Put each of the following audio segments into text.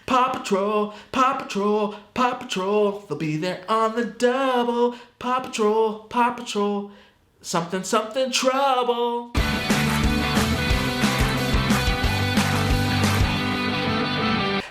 Paw Patrol, Paw Patrol, Paw Patrol. They'll be there on the double. Paw Patrol, Paw Patrol. Something, something, trouble.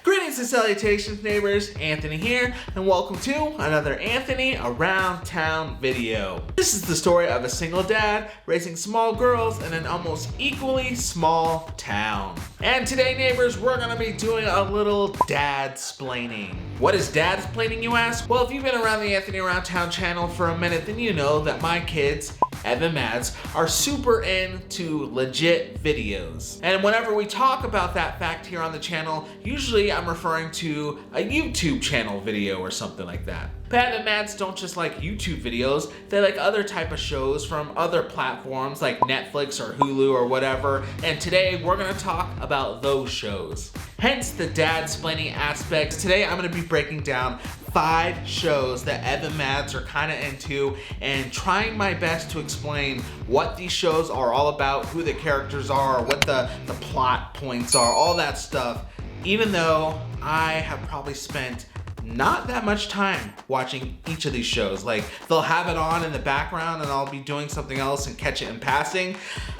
Greetings and salutations, neighbors. Anthony here, and welcome to another Anthony Around Town video. This is the story of a single dad raising small girls in an almost equally small town. And today, neighbors, we're gonna be doing a little dadsplaining. What is dadsplaining, you ask? Well, if you've been around the Anthony Around Town channel for a minute, then you know that my kids, Ev and Mads, are super into legit videos. And whenever we talk about that fact here on the channel, usually I'm referring to a YouTube channel video or something like that. But Ev and Mads don't just like YouTube videos, they like other type of shows from other platforms like Netflix or Hulu or whatever. And today we're gonna talk about those shows. Hence the dadsplaining aspects. Today I'm gonna be breaking down 5 shows that Ev and Mads are kind of into and trying my best to explain what these shows are all about, who the characters are, what the plot points are, all that stuff. Even though I have probably spent not that much time watching each of these shows. Like, they'll have it on in the background and I'll be doing something else and catch it in passing.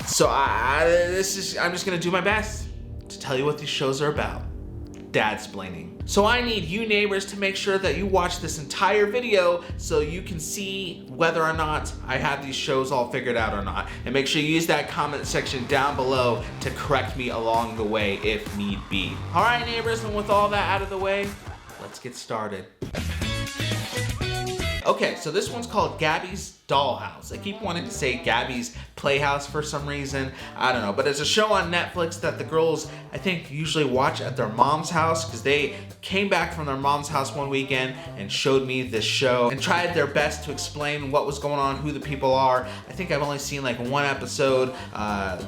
So I'm just gonna do my best to tell you what these shows are about. Dadsplaining. So I need you neighbors to make sure that you watch this entire video so you can see whether or not I have these shows all figured out or not. And make sure you use that comment section down below to correct me along the way if need be. All right, neighbors, and with all that out of the way, let's get started. Okay, so this one's called Gabbys Dollhouse. I keep wanting to say Gabby's Playhouse for some reason. I don't know, but it's a show on Netflix that the girls, I think, usually watch at their mom's house because they came back from their mom's house one weekend and showed me this show and tried their best to explain what was going on, who the people are. I think I've only seen like one episode.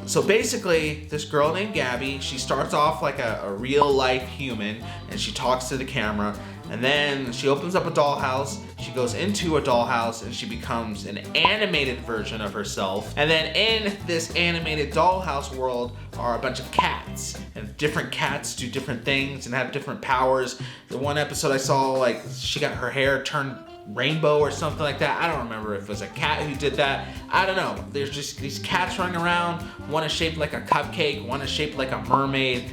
So basically, this girl named Gabby, she starts off like a real life human and she talks to the camera. And then she opens up a dollhouse, she goes into a dollhouse, and she becomes an animated version of herself. And then in this animated dollhouse world are a bunch of cats. And different cats do different things and have different powers. The one episode I saw, like, she got her hair turned rainbow or something like that. I don't remember if it was a cat who did that. I don't know. There's just these cats running around. One is shaped like a cupcake, one is shaped like a mermaid.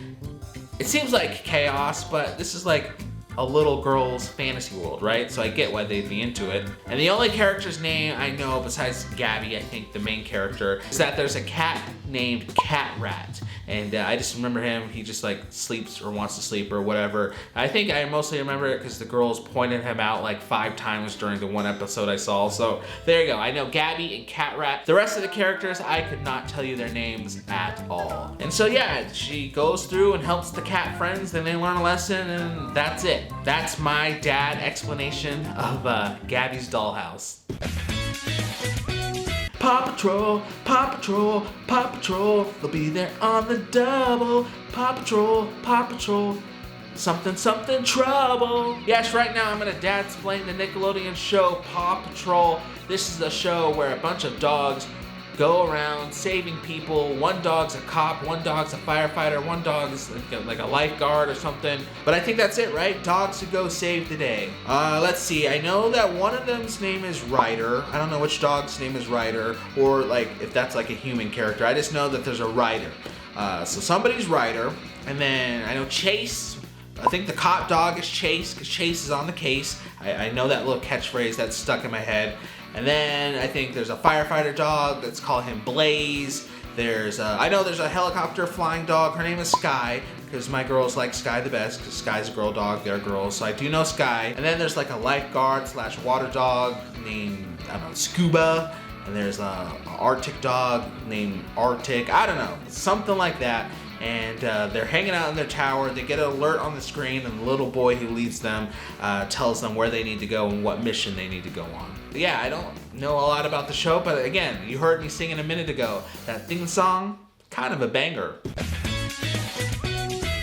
It seems like chaos, but this is like a little girl's fantasy world, right? So I get why they'd be into it. And the only character's name I know besides Gabby, I think the main character, is that there's a cat named Cat Rat. And I just remember him, he just like sleeps or wants to sleep or whatever. I think I mostly remember it because the girls pointed him out like 5 times during the one episode I saw. So there you go, I know Gabby and Cat Rat. The rest of the characters, I could not tell you their names at all. And so yeah, she goes through and helps the cat friends, then they learn a lesson and that's it. That's my dad explanation of Gabbys Dollhouse. Paw Patrol, Paw Patrol, Paw Patrol. They'll be there on the double. Paw Patrol, Paw Patrol. Something, something, trouble. Yes, right now I'm gonna dadsplain the Nickelodeon show Paw Patrol. This is a show where a bunch of dogs go around saving people. One dog's a cop, one dog's a firefighter, one dog's like a lifeguard or something. But I think that's it, right? Dogs who go save the day. Let's see, I know that one of them's name is Ryder. I don't know which dog's name is Ryder, or like if that's like a human character. I just know that there's a Ryder. So somebody's Ryder, and then I know Chase. I think the cop dog is Chase, because Chase is on the case. I know that little catchphrase that's stuck in my head. And then I think there's a firefighter dog, let's call him Blaze. I know there's a helicopter flying dog, her name is Sky, because my girls like Sky the best, because Sky's a girl dog, they're girls, so I do know Sky. And then there's like a lifeguard / water dog named, I don't know, Scuba. And there's a Arctic dog named Arctic, I don't know, something like that. And they're hanging out in their tower. They get an alert on the screen, and the little boy who leads them tells them where they need to go and what mission they need to go on. But yeah, I don't know a lot about the show, but again, you heard me singing a minute ago. That theme song, kind of a banger.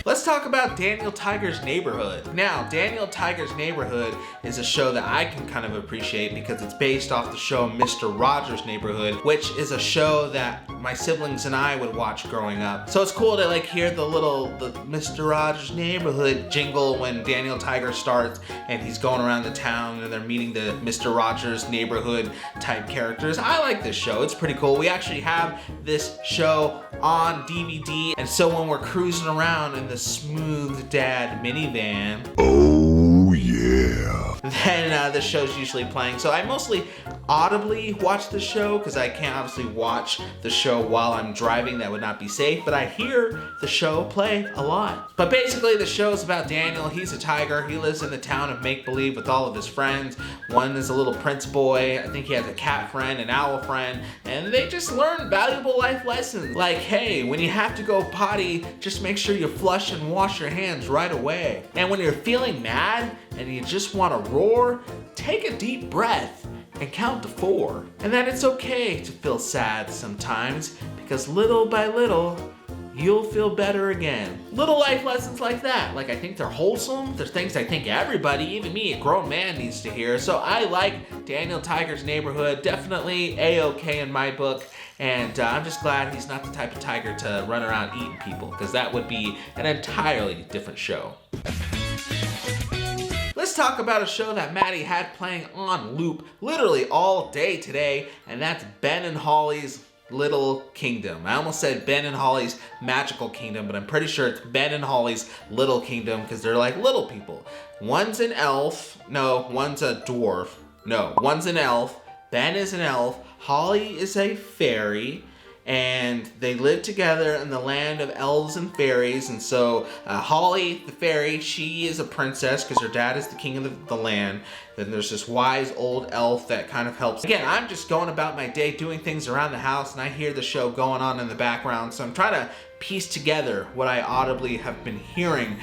Let's talk about Daniel Tiger's Neighborhood. Now, Daniel Tiger's Neighborhood is a show that I can kind of appreciate because it's based off the show Mr. Rogers' Neighborhood, which is a show that my siblings and I would watch growing up. So it's cool to like hear the Mr. Rogers' Neighborhood jingle when Daniel Tiger starts and he's going around the town and they're meeting the Mr. Rogers' Neighborhood type characters. I like this show. It's pretty cool. We actually have this show on DVD, and so when we're cruising around in the Smooth Dad minivan, oh yeah, then the show's usually playing. So I mostly audibly watch the show because I can't obviously watch the show while I'm driving. That would not be safe, but I hear the show play a lot. But basically the show is about Daniel. He's a tiger. He lives in the town of make-believe with all of his friends. One is a little prince boy. I think he has a cat friend, an owl friend, and they just learn valuable life lessons. Like, hey, when you have to go potty, just make sure you flush and wash your hands right away. And when you're feeling mad and you just want to roar, take a deep breath and count to 4. And that it's okay to feel sad sometimes, because little by little, you'll feel better again. Little life lessons like that. Like, I think they're wholesome. They're things I think everybody, even me, a grown man, needs to hear. So I like Daniel Tiger's Neighborhood. Definitely A-okay in my book. And I'm just glad he's not the type of tiger to run around eating people, because that would be an entirely different show. Let's talk about a show that Maddie had playing on loop literally all day today, and that's Ben and Holly's Little Kingdom. I almost said Ben and Holly's Magical Kingdom, but I'm pretty sure it's Ben and Holly's Little Kingdom because they're like little people. One's an elf. No, one's a dwarf. No, one's an elf. Ben is an elf. Holly is a fairy. And they live together in the land of elves and fairies. And so Holly, the fairy, she is a princess because her dad is the king of the land. Then there's this wise old elf that kind of helps. Again, I'm just going about my day doing things around the house, and I hear the show going on in the background. So I'm trying to piece together what I audibly have been hearing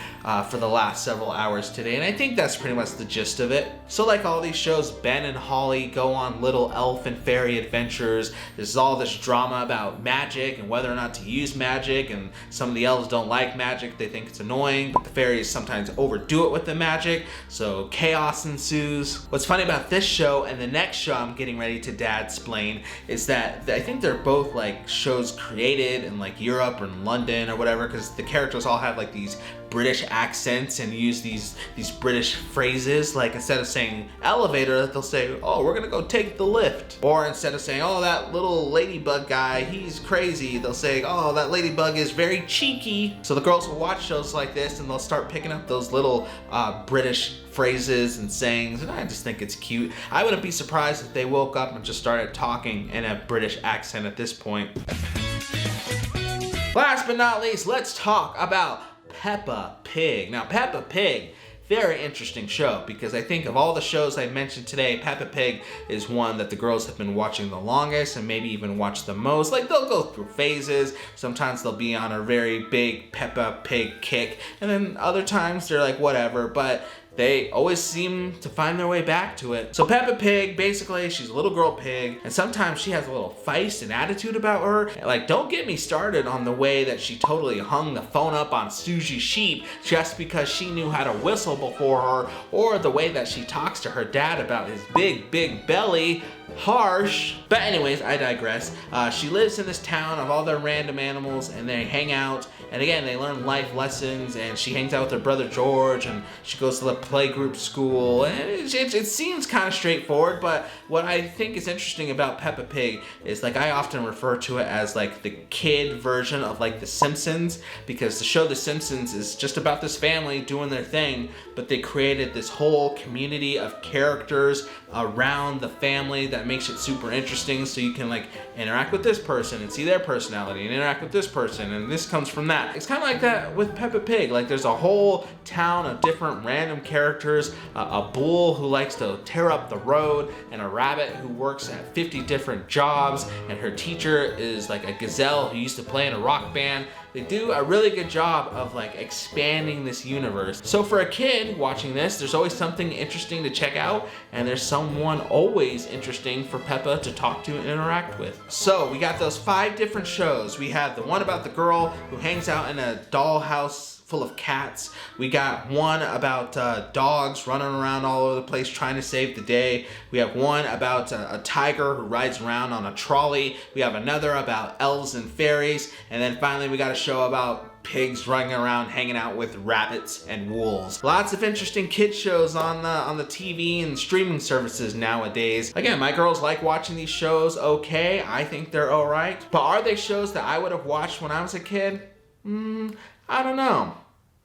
for the last several hours today. And I think that's pretty much the gist of it. So like all these shows, Ben and Holly go on little elf and fairy adventures. There's all this drama about magic and whether or not to use magic. And some of the elves don't like magic. They think it's annoying. But the fairies sometimes overdo it with the magic. So chaos ensues. What's funny about this show and the next show I'm getting ready to Dadsplain is that I think they're both like shows created in like Europe or London or whatever, because the characters all have like these British accents and use these British phrases. Like instead of saying elevator, they'll say, oh, we're gonna go take the lift. Or instead of saying, oh, that little ladybug guy, he's crazy, they'll say, oh, that ladybug is very cheeky. So the girls will watch shows like this and they'll start picking up those little British phrases and sayings, and I just think it's cute. I wouldn't be surprised if they woke up and just started talking in a British accent at this point. Last but not least, let's talk about Peppa Pig. Now, Peppa Pig, very interesting show, because I think of all the shows I mentioned today, Peppa Pig is one that the girls have been watching the longest and maybe even watch the most. Like, they'll go through phases. Sometimes they'll be on a very big Peppa Pig kick, and then other times they're like, whatever, but they always seem to find their way back to it. So Peppa Pig, basically, she's a little girl pig, and sometimes she has a little feist and attitude about her. Like, don't get me started on the way that she totally hung the phone up on Susie Sheep just because she knew how to whistle before her, or the way that she talks to her dad about his big, big belly. Harsh. But anyways, I digress. She lives in this town of all their random animals, and they hang out, and again, they learn life lessons, and she hangs out with her brother George, and she goes to the playgroup school, and it seems kind of straightforward. But what I think is interesting about Peppa Pig is, like, I often refer to it as like the kid version of like The Simpsons, because the show The Simpsons is just about this family doing their thing, but they created this whole community of characters around the family that makes it super interesting, so you can like interact with this person and see their personality and interact with this person, and this comes from that. It's kind of like that with Peppa Pig. Like, there's a whole town of different random characters, a bull who likes to tear up the road, and a rabbit who works at 50 different jobs, and her teacher is like a gazelle who used to play in a rock band. They do a really good job of like expanding this universe. So for a kid watching this, there's always something interesting to check out, and there's someone always interesting for Peppa to talk to and interact with. So we got those 5 different shows. We have the one about the girl who hangs out in a dollhouse full of cats. We got one about dogs running around all over the place trying to save the day. We have one about a tiger who rides around on a trolley. We have another about elves and fairies. And then finally we got a show about pigs running around hanging out with rabbits and wolves. Lots of interesting kid shows on the TV and streaming services nowadays. Again, my girls like watching these shows. Okay, I think they're alright. But are they shows that I would have watched when I was a kid? I don't know.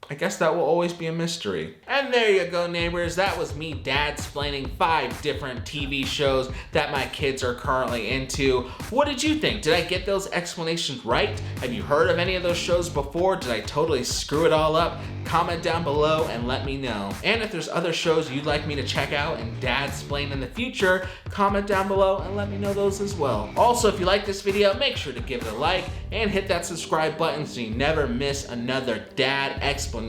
I guess that will always be a mystery. And there you go, neighbors. That was me dadsplaining 5 different TV shows that my kids are currently into. What did you think? Did I get those explanations right? Have you heard of any of those shows before? Did I totally screw it all up? Comment down below and let me know. And if there's other shows you'd like me to check out and dadsplain in the future, comment down below and let me know those as well. Also, if you like this video, make sure to give it a like and hit that subscribe button so you never miss another dad explanation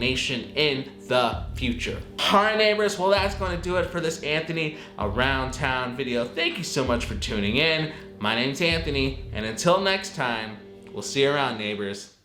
in the future. Alright, neighbors, well, that's going to do it for this Anthony Around Town video. Thank you so much for tuning in. My name's Anthony, and until next time, we'll see you around, neighbors.